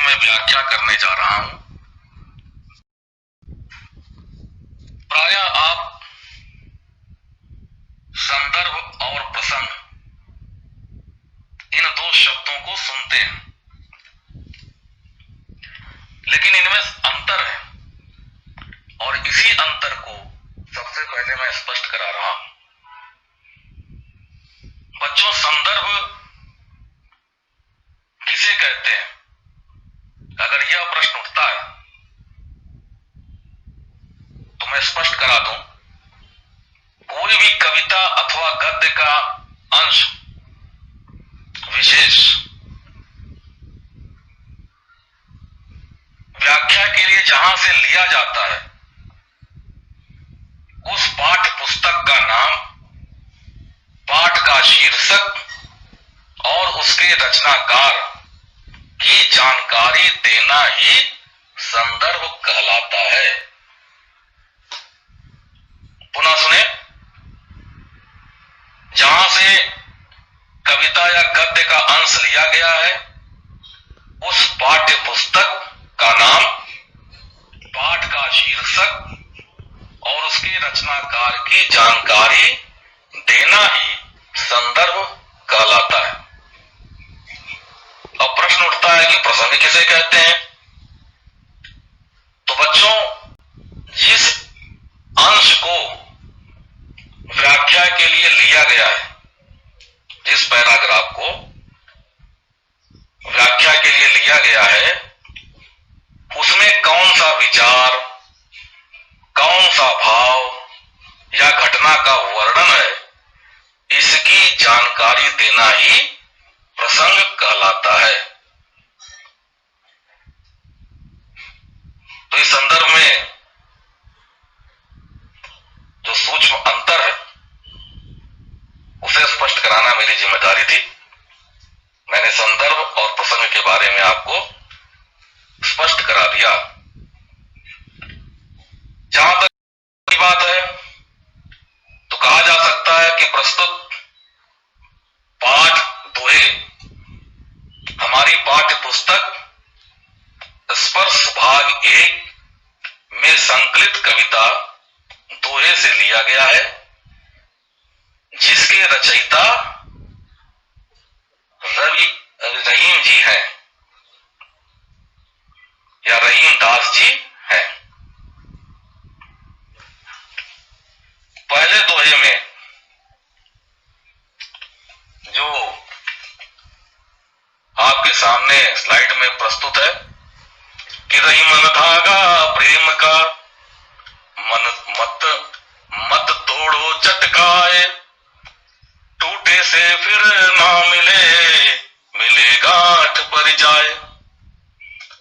मैं व्याख्या करने जा रहा हूं। प्रायः आप संदर्भ और प्रसंग इन दो शब्दों को सुनते हैं, लेकिन इनमें अंतर है और इसी अंतर को सबसे पहले मैं स्पष्ट करा रहा हूं। बच्चों, संदर्भ किसे कहते हैं? अगर यह प्रश्न उठता है तो मैं स्पष्ट करा दूं, कोई भी कविता अथवा गद्य का अंश विशेष व्याख्या के लिए जहां से लिया जाता है, उस पाठ्य पुस्तक का नाम, पाठ का शीर्षक और उसके रचनाकार की जानकारी देना ही संदर्भ कहलाता है। पुनः सुने, जहां से कविता या गद्य का अंश लिया गया है, उस पाठ्य पुस्तक का नाम, पाठ का शीर्षक और उसके रचनाकार की जानकारी देना ही संदर्भ कहलाता है। अब प्रश्न उठता है कि प्रसंग किसे कहते हैं? तो बच्चों, जिस अंश को व्याख्या के लिए लिया गया है, जिस पैराग्राफ को व्याख्या के लिए लिया गया है, उसमें कौन सा विचार, कौन सा भाव या घटना का वर्णन है, इसकी जानकारी देना ही प्रसंग कहलाता है। तो इस संदर्भ में जो सूक्ष्म अंतर है, उसे स्पष्ट कराना मेरी जिम्मेदारी थी। मैंने संदर्भ और प्रसंग के बारे में आपको स्पष्ट करा दिया। जहां तक की बात है, तो कहा जा सकता है कि प्रस्तुत पाठ दोहे हमारी पाठ्य पुस्तक स्पर्श भाग 1 में संकलित कविता दोहे से लिया गया है, जिसके रचयिता रहीम जी हैं या रहीम दास जी हैं। पहले दोहे में जो आपके सामने स्लाइड में प्रस्तुत है कि रही मन धागा प्रेम का, मन मत तोड़ो चटकाए, टूटे से फिर ना मिले गांठ पर जाए।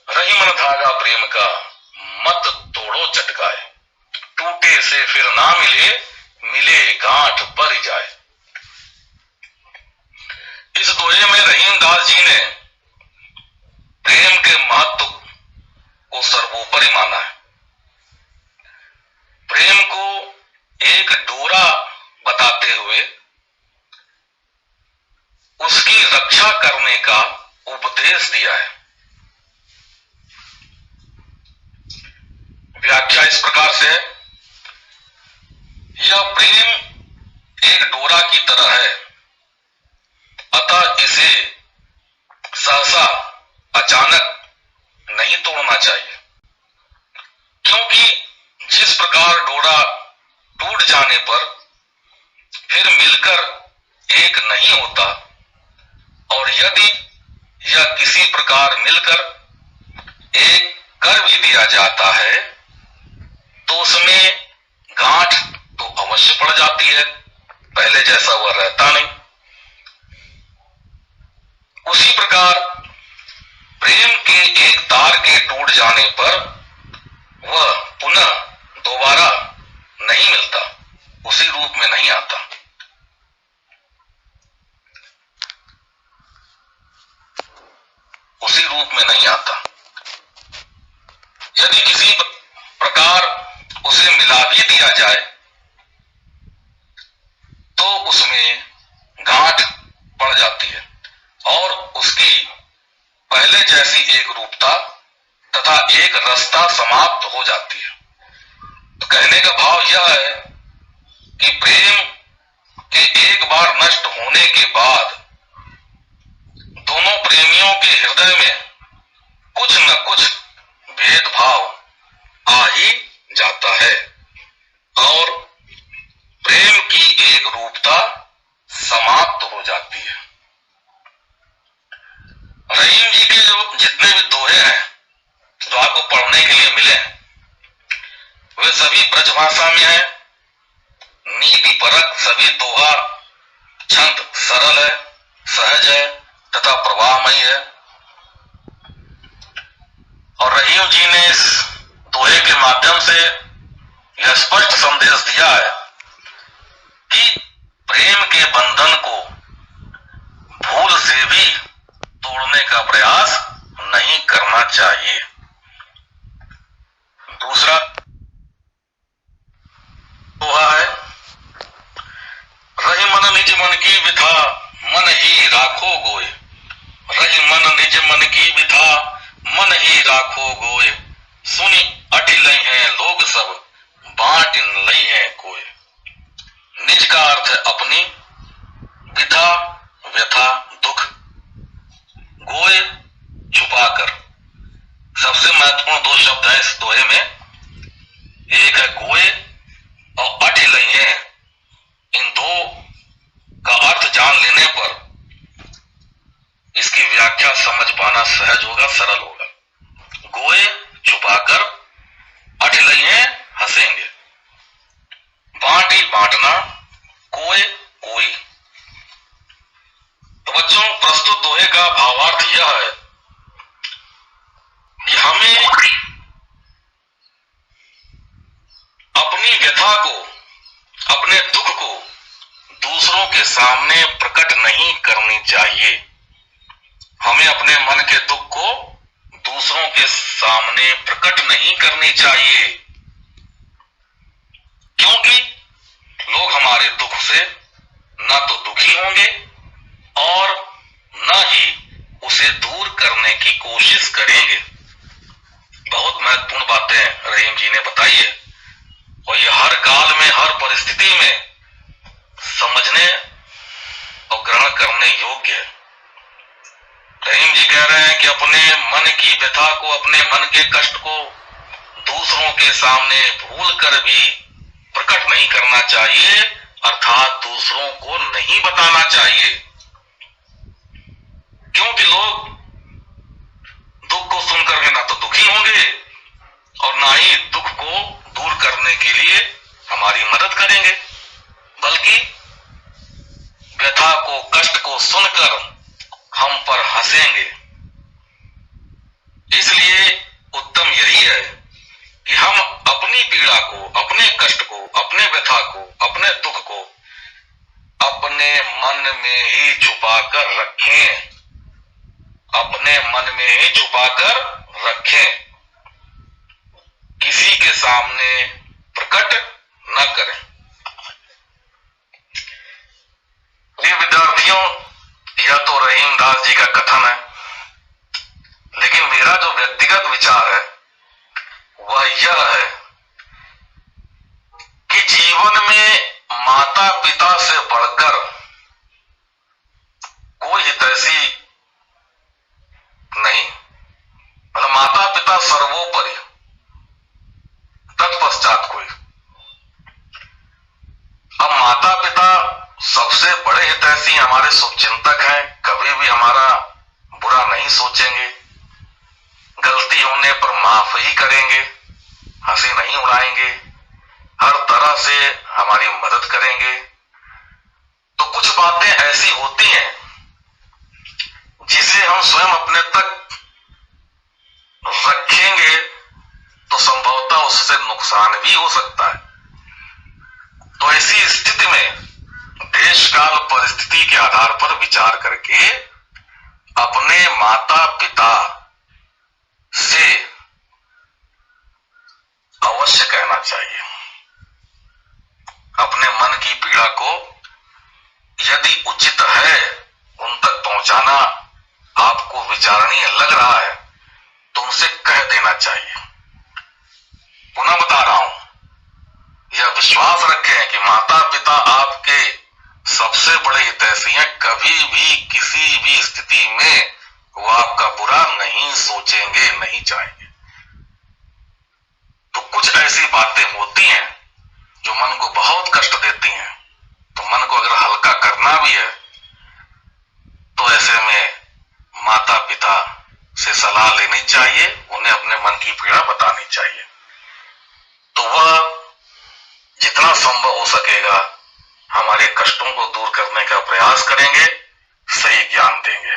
रही मन धागा प्रेम का, मत तोड़ो चटकाए, टूटे से फिर ना मिले गांठ पर जाए। इस दोहे में रहीम दास जी ने प्रेम के महत्व को सर्वोपरि माना है। प्रेम को एक डोरा बताते हुए उसकी रक्षा करने का उपदेश दिया है। व्याख्या इस प्रकार से है, यह प्रेम एक डोरा की तरह है, अतः इसे सहसा अचानक नहीं तोड़ना चाहिए, क्योंकि जिस प्रकार डोरा टूट जाने पर फिर मिलकर एक नहीं होता, और यदि यह किसी प्रकार मिलकर एक कर भी दिया जाता है, तो उसमें गांठ तो अवश्य पड़ जाती है, पहले जैसा वह रहता नहीं। उसी प्रकार प्रेम के एक तार के टूट जाने पर वह पुनः दोबारा नहीं मिलता, उसी रूप में नहीं आता। उसी रूप में नहीं आता। यदि किसी प्रकार उसे मिला भी दिया जाए, तो उसमें गांठ पड़ जाती है और उसकी पहले जैसी एक रूपता तथा एक रस्ता समाप्त हो जाती है। तो कहने का भाव यह है कि प्रेम के एक बार नष्ट होने के बाद दोनों प्रेमियों के हृदय में कुछ न कुछ भेदभाव आ ही जाता है और प्रेम की एक रूपता समाप्त हो जाती है। रहीम जी के जो जितने भी दोहे हैं जो आपको पढ़ने के लिए मिले वे सभी ब्रजभाषा में है, नीति परक सभी दोहा छंद सरल है, सहज है तथा प्रवाहमयी है। और रहीम जी ने इस दोहे के माध्यम से यह स्पष्ट संदेश दिया है कि प्रेम के बंधन को भूल से भी तोड़ने का प्रयास नहीं करना चाहिए। दूसरा दोहा है, रही मन निज मन की विथा मन ही राखो गोय, रही मन निज मन की विथा मन ही राखो गोय, सुनी अटि लई हैं लोग सब बांट लई है कोई। निज का अर्थ है अपनी, विथा व्यथा दुख, गोय छुपाकर। सबसे महत्वपूर्ण दो शब्द है इस दोहे में, एक है गोय और अटि लई है। इन दो का अर्थ जान लेने पर इसकी व्याख्या समझ पाना सहज होगा, सरल होगा। गोए छुपाकर, अटि लई है हंसेंगे, बांटी बांटना, कोई कोई। तो बच्चों प्रस्तुत दोहे का भावार्थ यह है कि हमें अपनी व्यथा को, अपने दुख को दूसरों के सामने प्रकट नहीं करनी चाहिए। हमें अपने मन के दुख को दूसरों के सामने प्रकट नहीं करनी चाहिए, क्योंकि लोग हमारे दुख से न तो दुखी होंगे और न ही उसे दूर करने की कोशिश करेंगे। बहुत महत्वपूर्ण बातें रहीम जी ने बताई है और ये हर काल में, हर परिस्थिति में समझने और ग्रहण करने योग्य है। रहीम जी कह रहे हैं कि अपने मन की व्यथा को, अपने मन के कष्ट को दूसरों के सामने भूल कर भी प्रकट नहीं करना चाहिए, अर्थात दूसरों को नहीं बताना चाहिए, क्योंकि लोग दुख को सुनकर के ना तो दुखी होंगे और ना ही दुख को दूर करने के लिए हमारी मदद करेंगे, बल्कि व्यथा को, कष्ट को सुनकर हम पर हंसेंगे। इसलिए उत्तम यही है कि हम अपनी पीड़ा को, अपने कष्ट को, अपने व्यथा को, अपने दुख को अपने मन में ही छुपाकर रखें, अपने मन में ही छुपाकर रखें, किसी के सामने प्रकट न करें। ये विद्यार्थियों, यह तो रहीम दास जी का कथन है, लेकिन मेरा जो व्यक्तिगत विचार है वह यह है कि जीवन में माता पिता से बढ़कर कोई हितैषी नहीं, मतलब माता पिता सर्वोपरि, तत्पश्चात कोई। अब माता पिता सबसे बड़े हितैषी हमारे शुभचिंतक हैं, कभी भी हमारा बुरा नहीं सोचेंगे, गलती होने पर माफ ही करेंगे, हंसी नहीं उड़ाएंगे, हर तरह से हमारी मदद करेंगे। तो कुछ बातें ऐसी होती हैं जिसे हम स्वयं अपने तक रखेंगे तो संभवतः उससे नुकसान भी हो सकता है। तो ऐसी स्थिति में देश काल परिस्थिति के आधार पर विचार करके अपने माता पिता से अवश्य कहना चाहिए। अपने मन की पीड़ा को यदि उचित है उन तक पहुंचाना आपको विचारणीय लग रहा है तो उनसे कह देना चाहिए। पुनः बता रहा हूं, यह विश्वास रखें कि माता पिता आपके सबसे बड़े हितैषी हैं। कभी भी किसी भी स्थिति में वो आपका बुरा नहीं सोचेंगे, नहीं चाहेंगे। तो कुछ ऐसी बातें होती हैं जो मन को बहुत कष्ट देती हैं, तो मन को अगर हल्का करना भी है तो ऐसे में माता पिता से सलाह लेनी चाहिए, उन्हें अपने मन की पीड़ा बतानी चाहिए। तो वह जितना संभव हो सकेगा हमारे कष्टों को दूर करने का प्रयास करेंगे, सही ज्ञान देंगे।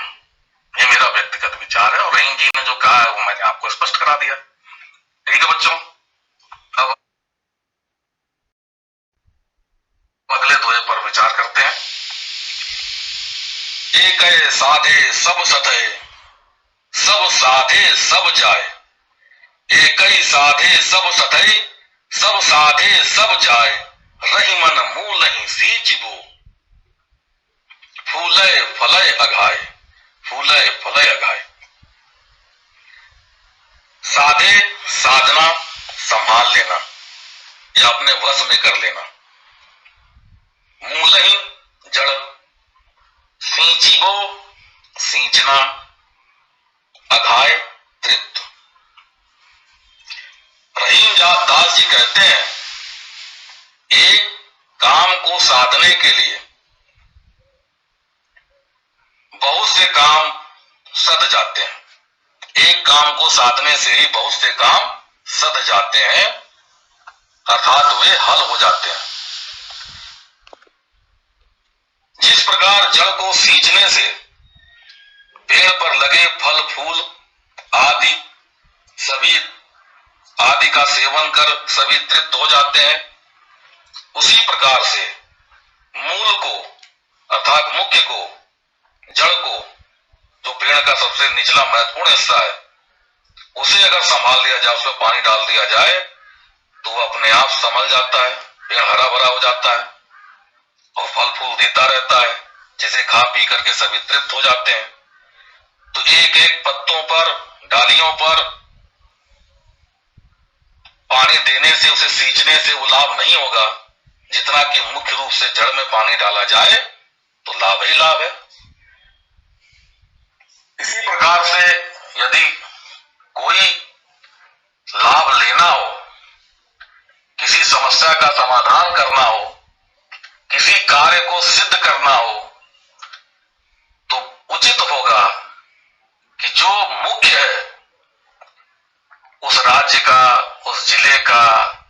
ये मेरा व्यक्तिगत विचार है और रहीम जी ने जो कहा है वो मैंने आपको स्पष्ट करा दिया। ठीक है बच्चों, अब अगले दोहे पर विचार करते हैं। एक साधे सब सधे, सब साधे सब जाए। एक साधे सब सधे, सब साधे सब जाए। रही मन मूल नहीं सींचबो, फूले फले अघाए, फूले फले अघाए। साधे साधना, संभाल लेना या अपने वश में कर लेना। मूल ही जड़, सींचिबो सींचना, अघाए तृप्त। रहीम दास जी कहते हैं, एक काम को साधने के लिए बहुत से काम सध जाते हैं। एक काम को साधने से ही बहुत से काम सध जाते हैं, अर्थात वे हल हो जाते हैं। जिस प्रकार जड़ को सींचने से पेड़ पर लगे फल फूल आदि सभी आदि का सेवन कर सभी तृप्त हो जाते हैं, उसी प्रकार से मूल को अर्थात मुख्य को, जड़ को, जो पेड़ का सबसे निचला महत्वपूर्ण हिस्सा है, उसे अगर संभाल लिया जाए, उसमें पानी डाल दिया जाए तो वह अपने आप संभल जाता है, पेड़ हरा भरा हो जाता है और फल फूल देता रहता है, जिसे खा पी करके सभी तृप्त हो जाते हैं। तो एक एक पत्तों पर, डालियों पर पानी देने से, उसे सींचने से वो लाभ नहीं होगा जितना कि मुख्य रूप से जड़ में पानी डाला जाए तो लाभ ही लाभ है। इसी प्रकार से यदि कोई लाभ लेना हो, किसी समस्या का समाधान करना हो, किसी कार्य को सिद्ध करना हो, तो उचित होगा कि जो मुख्य है उस राज्य का, उस जिले का,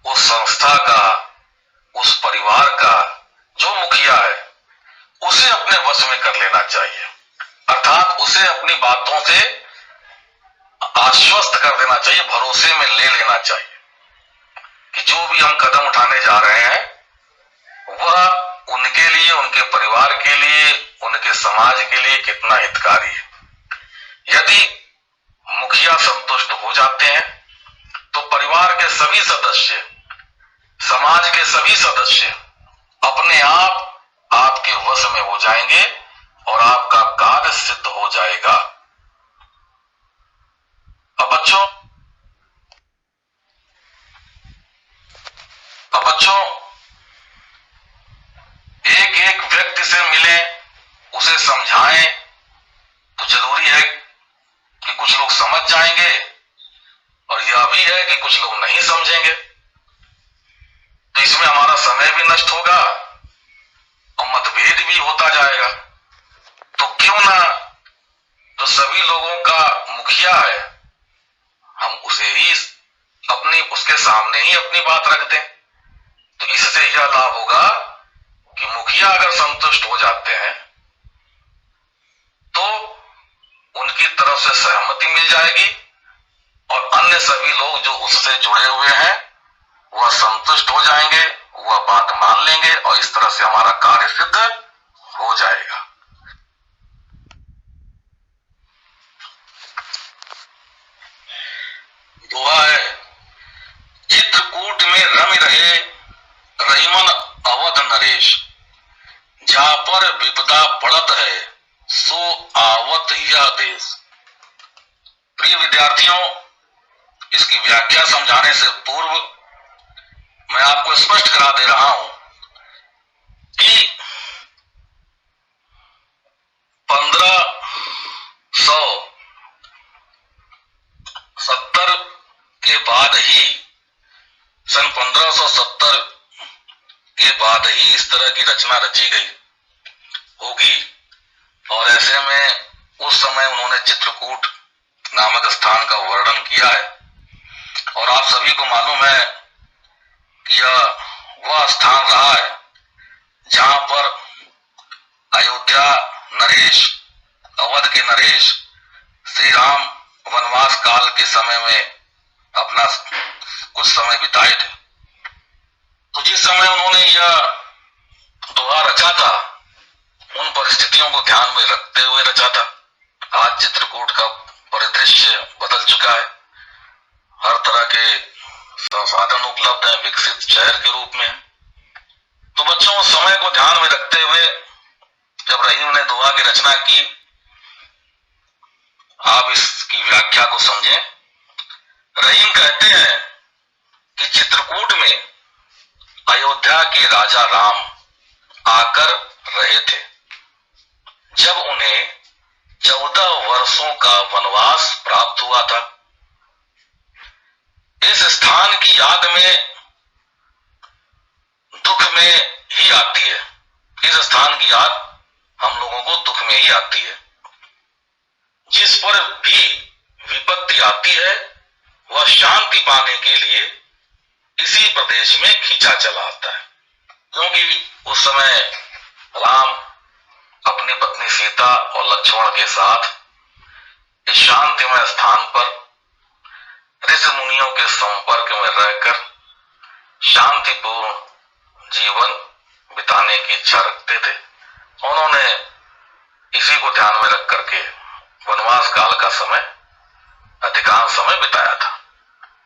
उस संस्था का, उस परिवार का जो मुखिया है उसे अपने वश में कर लेना चाहिए, अर्थात उसे अपनी बातों से आश्वस्त कर देना चाहिए, भरोसे में ले लेना चाहिए कि जो भी हम कदम उठाने जा रहे हैं वह उनके लिए, उनके परिवार के लिए, उनके समाज के लिए कितना हितकारी है। यदि मुखिया संतुष्ट हो जाते हैं तो परिवार के सभी सदस्य, समाज के सभी सदस्य अपने आप आपके वश में हो जाएंगे और आपका कार्य सिद्ध हो जाएगा। अब बच्चों एक एक व्यक्ति से मिले, उसे समझाएं तो जरूरी है कि कुछ लोग समझ जाएंगे और यह भी है कि कुछ लोग नहीं समझेंगे, तो इसमें हमारा समय भी नष्ट होगा और मतभेद भी होता जाएगा। तो क्यों ना जो सभी लोगों का मुखिया है हम उसे ही उसके सामने ही अपनी बात रख दें, तो इससे यह लाभ होगा कि मुखिया अगर संतुष्ट हो जाते हैं तो उनकी तरफ से सहमति मिल जाएगी और अन्य सभी लोग जो उससे जुड़े हुए हैं वह संतुष्ट हो जाएंगे, वह बात मान लेंगे और इस तरह से हमारा कार्य सिद्ध हो जाएगा। दुआ है, चित्रकूट में रमि रहे रहीमन अवध नरेश, जा पर विपदा पड़त है सो आवत यह देश। प्रिय विद्यार्थियों, इसकी व्याख्या समझाने से पूर्व मैं आपको स्पष्ट करा दे रहा हूं कि 1570 के बाद ही, सन 1570 के बाद ही इस तरह की रचना रची गई होगी। और ऐसे में उस समय उन्होंने चित्रकूट नामक स्थान का वर्णन किया है। और आप सभी को मालूम है कि यह वह स्थान रहा है जहां पर अयोध्या नरेश, अवध के नरेश श्री राम वनवास काल के समय में अपना कुछ समय बिताए थे। तो जिस समय उन्होंने यह दोहा रचा था, उन परिस्थितियों को ध्यान में रखते हुए रचा था। आज चित्रकूट का परिदृश्य बदल चुका है, हर तरह के संसाधन उपलब्ध है, विकसित शहर के रूप में। तो बच्चों, समय को ध्यान में रखते हुए जब रहीम ने दोहा की रचना की, आप इसकी व्याख्या को समझें। रहीम कहते हैं कि चित्रकूट में अयोध्या के राजा राम आकर रहे थे जब उन्हें 14 वर्षों का वनवास प्राप्त हुआ था। इस स्थान की याद में दुख में ही आती है। इस स्थान की याद हम लोगों को दुख में ही आती है। जिस पर भी विपत्ति आती है वह शांति पाने के लिए इसी प्रदेश में खींचा चला आता है, क्योंकि उस समय राम अपनी पत्नी सीता और लक्ष्मण के साथ इस शांतिमय स्थान पर ऋषि मुनियों के संपर्क में रहकर शांतिपूर्ण जीवन बिताने की इच्छा रखते थे। उन्होंने इसी को ध्यान में रख करके वनवास काल का समय, अधिकांश समय बिताया था।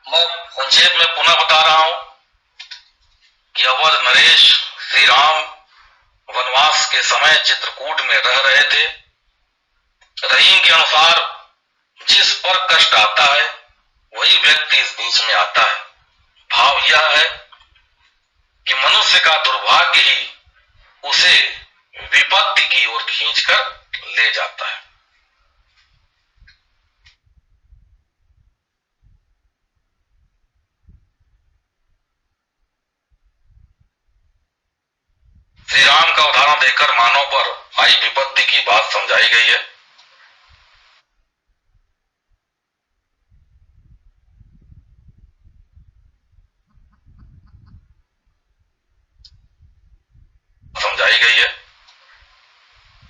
मैं संक्षेप में पुनः बता रहा हूं कि अवध नरेश श्री राम वनवास के समय चित्रकूट में रह रहे थे। रहीम के अनुसार जिस पर कष्ट आता है वही व्यक्ति इस बीच में आता है। भाव यह है कि मनुष्य का दुर्भाग्य ही उसे विपत्ति की ओर खींचकर ले जाता है। श्री राम का उदाहरण देकर मानव पर आई विपत्ति की बात समझाई गई है।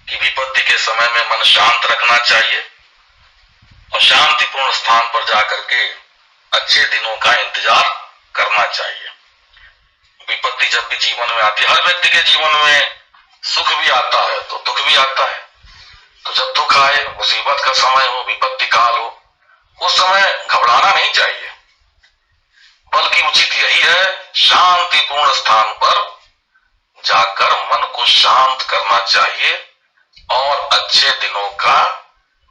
कि विपत्ति के समय में मन शांत रखना चाहिए और शांतिपूर्ण स्थान पर जाकर के अच्छे दिनों का इंतजार करना चाहिए। विपत्ति जब भी जीवन में आती है, हर व्यक्ति के जीवन में सुख भी आता है तो दुख भी आता है। तो जब दुख आए, मुसीबत का समय हो, विपत्ति काल हो, उस समय घबराना नहीं चाहिए, बल्कि उचित यही है शांतिपूर्ण स्थान पर जाकर मन को शांत करना चाहिए और अच्छे दिनों का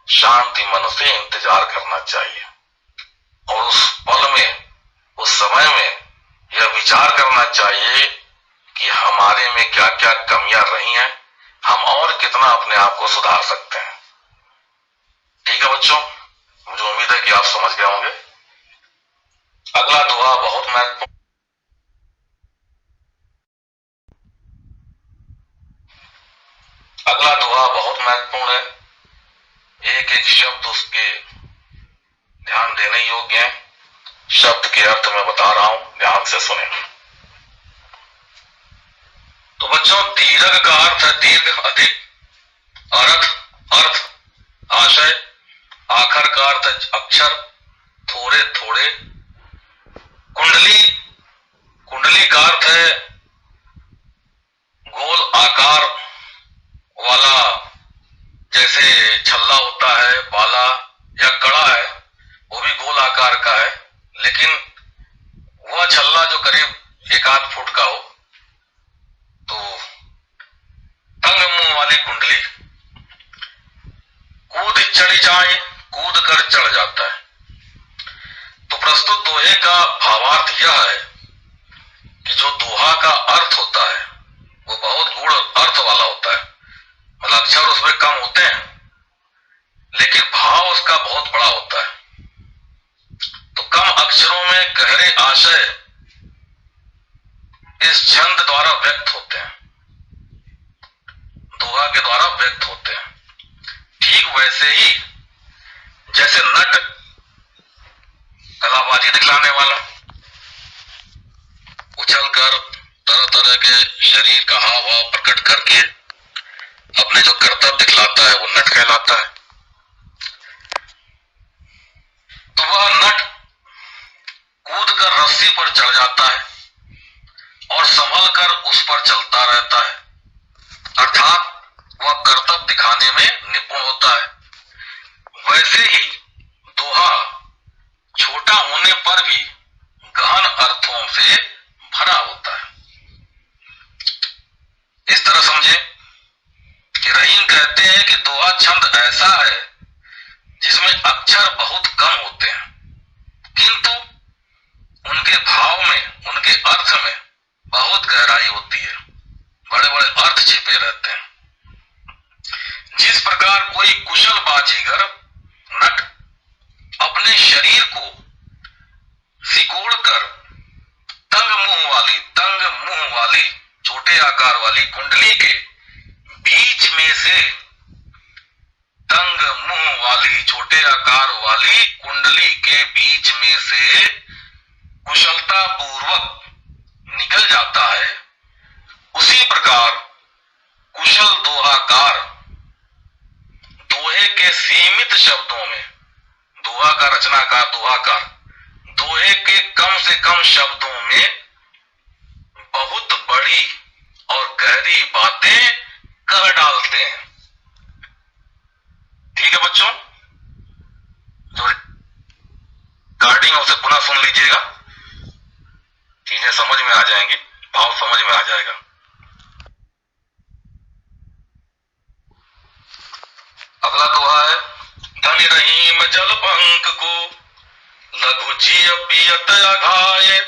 शांति मन से इंतजार करना चाहिए। और उस पल में, उस समय में यह विचार करना चाहिए कि हमारे में क्या क्या कमियां रही हैं, हम और कितना अपने आप को सुधार सकते हैं। ठीक है बच्चों, मुझे उम्मीद है कि आप समझ गए होंगे। अगला दोहा बहुत महत्वपूर्ण, है। एक एक शब्द उसके ध्यान देने योग्य है। शब्द के अर्थ मैं बता रहा हूं, ध्यान से सुने। तो बच्चों, दीर्घ का अर्थ है दीर्घ, अधिक, अर्थ, अर्थ, आशय, आखर का अर्थ है अक्षर, थोड़े थोड़े, कुंडली, कुंडली का अर्थ है गोल आकार वाला, जैसे छल्ला होता है, बाला या कड़ा है, वो भी गोल आकार का है, लेकिन वह छल्ला जो करीब 1-8 फुट का हो। तो तंग मुंह वाली कुंडली, कूद चढ़ी जाए, कूद कर चढ़ जाता है। तो प्रस्तुत दोहे का भावार्थ यह है कि जो दोहा का अर्थ होता है वो बहुत गूढ़ अर्थ वाला होता है। मतलब अक्षर उसमें कम होते हैं लेकिन भाव उसका बहुत बड़ा होता है। तो कम अक्षरों में गहरे आशय इस छंद द्वारा व्यक्त होते हैं, दोहा के द्वारा व्यक्त होते हैं। ठीक वैसे ही जैसे नट कलाबाजी दिखलाने वाला उछलकर तरह तरह के शरीर का हाव भाव प्रकट करके अपने जो कर्तव्य दिखलाता है वो नट कहलाता है। तो वह नट कूद कर रस्सी पर चढ़ जाता है और संभल कर उस पर चलता रहता है, अर्थात वह कर्तव्य दिखाने में निपुण होता है। वैसे ही दोहा छोटा होने पर भी गहन अर्थों से भरा होता है। इस तरह समझे कि रहीम कहते हैं कि दोहा छंद ऐसा है जिसमें अक्षर बहुत कम होते हैं किंतु उनके भाव में, उनके अर्थ में बहुत गहराई होती है, बड़े बड़े अर्थ छिपे रहते हैं। जिस प्रकार कोई कुशल बाजीगर नट अपने शरीर को सिकोड़कर तंग मुंह वाली छोटे आकार वाली कुंडली के बीच में से तंग मुंह वाली छोटे आकार वाली कुंडली के बीच में से कुशलता पूर्वक निकल जाता है, उसी प्रकार कुशल दोहाकार दोहे के सीमित शब्दों में, दोहा का रचनाकार दोहाकार दोहे के कम से कम शब्दों में बहुत बड़ी और गहरी बातें कह डालते हैं। ठीक है बच्चों, जो रिकॉर्डिंग है उसे पुनः सुन लीजिएगा, चीजें समझ में आ जाएंगी, भाव समझ में आ जाएगा। अगला दोहा है, धन रहीम जल पंख को लघु जिय पियत अघाये,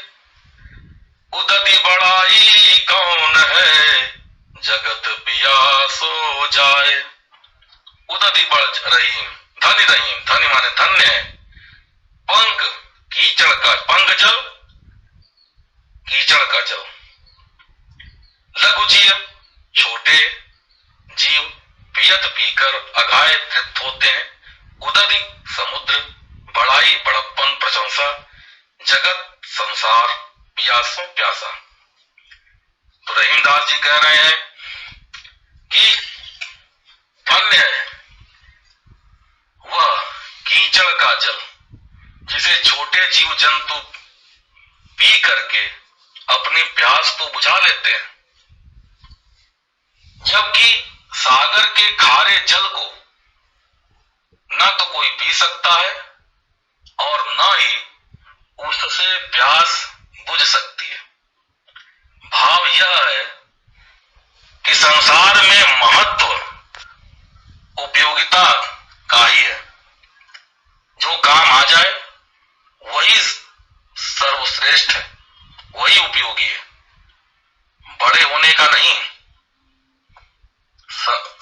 उदति बड़ाई कौन है जगत पियासो जाए। उदति बढ़ रहीम, धनी रहीम, धनी माने धन्य है, पंख कीचड़ का, पंख जल कीचड़ का जल, लघु जीव छोटे जीव, पियत पीकर अघाय तृप्त होते हैं, उदति समुद्र, बड़ाई बड़प्पन प्रशंसा, जगत संसार पियासों प्यासा। तो रहीमदास जी कह रहे हैं कि धन्य है वह कीचड़ का जल जिसे छोटे जीव जंतु पी करके अपनी प्यास तो बुझा लेते हैं, जबकि सागर के खारे जल को न तो कोई पी सकता है और न ही उससे प्यास बुझ सकती है। भाव यह है कि संसार में महत्व उपयोगिता का ही है, जो काम आ जाए वही सर्वश्रेष्ठ है, वही उपयोगी है, बड़े होने का नहीं।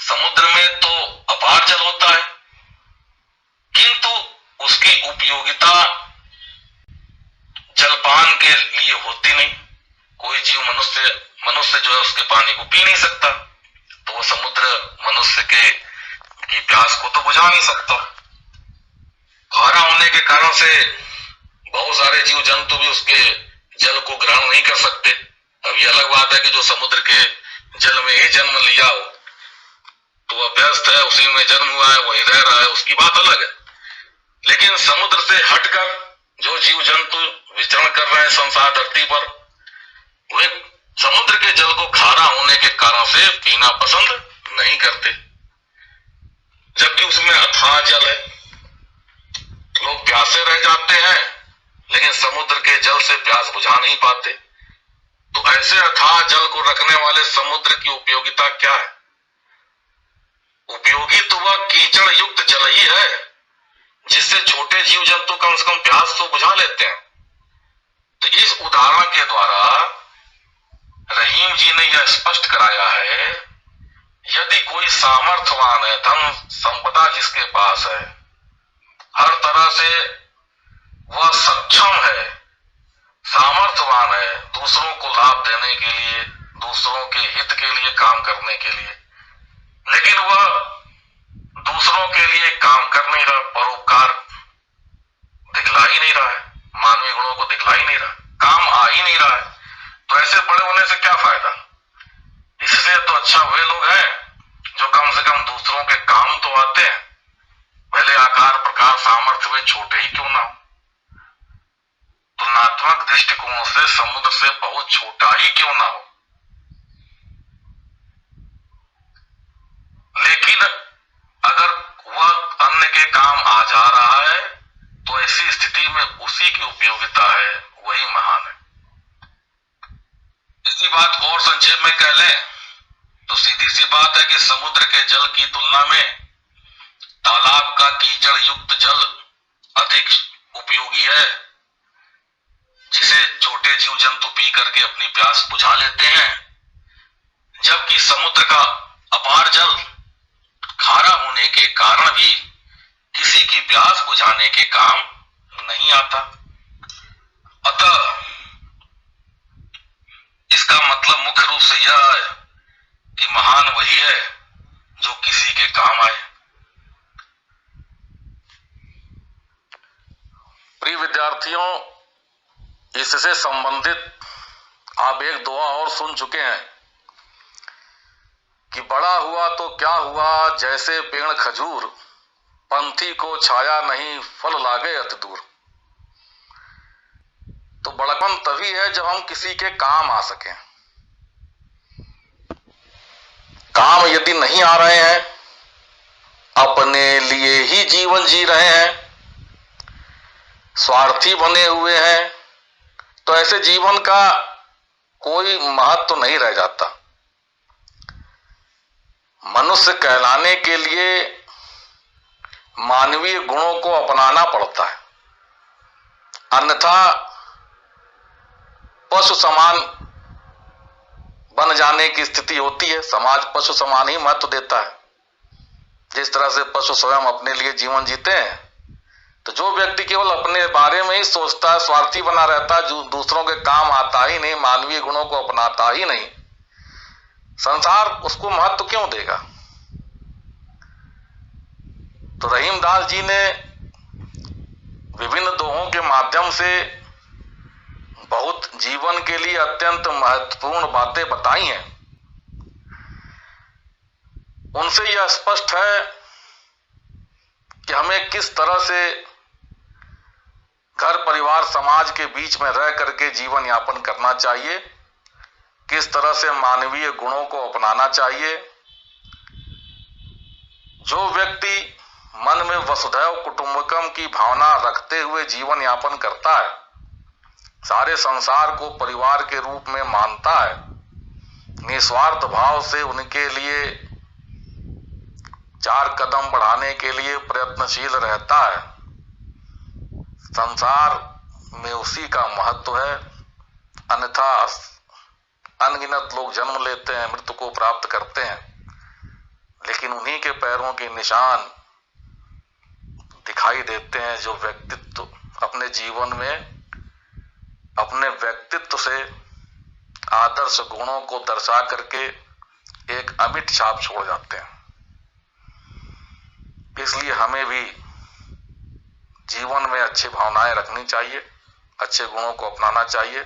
समुद्र में तो अपार जल होता है किंतु उसकी उपयोगिता जलपान के लिए होती नहीं। कोई जीव मनुष्य जो है उसके पानी को पी नहीं सकता, तो वो समुद्र मनुष्य की प्यास को तो बुझा नहीं सकता। खारा होने के कारण से बहुत सारे जीव जंतु भी उसके जल को ग्रहण नहीं कर सकते। अब ये अलग बात है कि जो समुद्र के जल में ही जन्म लिया हो तो वह व्यस्त है, उसी में जन्म हुआ है, वही रह रहा है, उसकी बात अलग है। लेकिन समुद्र से हटकर जो जीव जंतु विचरण कर रहे हैं संसार धरती पर, वे समुद्र के जल को खारा होने के कारण से पीना पसंद नहीं करते, जबकि उसमें अथाह जल है। लोग प्यासे रह जाते हैं लेकिन समुद्र के जल से प्यास बुझा नहीं पाते। तो ऐसे अथाह जल को रखने वाले समुद्र की उपयोगिता क्या है? उपयोगी तो वह कीचड़ युक्त जल ही है जिससे छोटे जीव जंतु कम से कम प्यास तो बुझा लेते हैं। तो इस उदाहरण के द्वारा रहीम जी ने यह स्पष्ट कराया है, यदि कोई सामर्थ्यवान है, धन संपदा जिसके पास है, हर तरह से वह सक्षम है, सामर्थ्यवान है दूसरों को लाभ देने के लिए, दूसरों के हित के लिए काम करने के लिए, लेकिन वह दूसरों के लिए काम कर नहीं रहा, परोपकार दिखला ही नहीं रहा है, मानवीय गुणों को दिखला ही नहीं रहा, काम आ ही नहीं रहा है, तो ऐसे बड़े होने से क्या फायदा। इससे तो अच्छा वे लोग हैं जो कम से कम दूसरों के काम तो आते हैं, भले आकार प्रकार सामर्थ्य वे छोटे ही क्यों ना हो। तुलनात्मक दृष्टिकोण से समुद्र से बहुत छोटा ही क्यों ना हो, लेकिन अगर वह अन्य के काम आ जा रहा है तो ऐसी स्थिति में उसी की उपयोगिता है, वही महान है। इसी बात को और संक्षेप में कह लें तो सीधी सी बात है कि समुद्र के जल की तुलना में तालाब का कीचड़ युक्त जल अधिक उपयोगी है, जिसे छोटे जीव जंतु पी करके अपनी प्यास बुझा लेते हैं, जबकि समुद्र का अपार जल खारा होने के कारण भी किसी की प्यास बुझाने के काम नहीं आता। अतः इसका मतलब मुख्य रूप से यह है कि महान वही है जो किसी के काम आए। प्रिय विद्यार्थियों, इससे संबंधित आप एक दुआ और सुन चुके हैं कि बड़ा हुआ तो क्या हुआ, जैसे पेड़ खजूर, पंथी को छाया नहीं, फल लागे अति दूर। तो बड़पन तभी है जब हम किसी के काम आ सकें। काम यदि नहीं आ रहे हैं, अपने लिए ही जीवन जी रहे हैं, स्वार्थी बने हुए हैं, तो ऐसे जीवन का कोई महत्व नहीं रह जाता। मनुष्य कहलाने के लिए मानवीय गुणों को अपनाना पड़ता है, अन्यथा पशु समान बन जाने की स्थिति होती है। समाज पशु समान ही महत्व देता है। जिस तरह से पशु स्वयं अपने लिए जीवन जीते हैं, तो जो व्यक्ति केवल अपने बारे में ही सोचता है, स्वार्थी बना रहता है, जो दूसरों के काम आता ही नहीं, मानवीय गुणों को अपनाता ही नहीं, संसार उसको महत्व क्यों देगा। तो रहीमदास जी ने विभिन्न दोहों के माध्यम से बहुत जीवन के लिए अत्यंत महत्वपूर्ण बातें बताई हैं। उनसे यह स्पष्ट है कि हमें किस तरह से घर परिवार समाज के बीच में रह करके जीवन यापन करना चाहिए, किस तरह से मानवीय गुणों को अपनाना चाहिए। जो व्यक्ति मन में वसुधैव कुटुंबकम की भावना रखते हुए जीवन यापन करता है, सारे संसार को परिवार के रूप में मानता है, निस्वार्थ भाव से उनके लिए 4 कदम बढ़ाने के लिए प्रयत्नशील रहता है, संसार में उसी का महत्व है। अन्यथा अनगिनत लोग जन्म लेते हैं, मृत्यु को प्राप्त करते हैं, लेकिन उन्हीं के पैरों के निशान दिखाई देते हैं जो व्यक्तित्व अपने जीवन में अपने व्यक्तित्व से आदर्श गुणों को दर्शा करके एक अमिट छाप छोड़ जाते हैं। इसलिए हमें भी जीवन में अच्छी भावनाएं रखनी चाहिए, अच्छे गुणों को अपनाना चाहिए।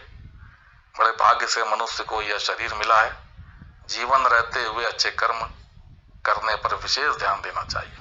बड़े भाग्य से मनुष्य को यह शरीर मिला है, जीवन रहते हुए अच्छे कर्म करने पर विशेष ध्यान देना चाहिए।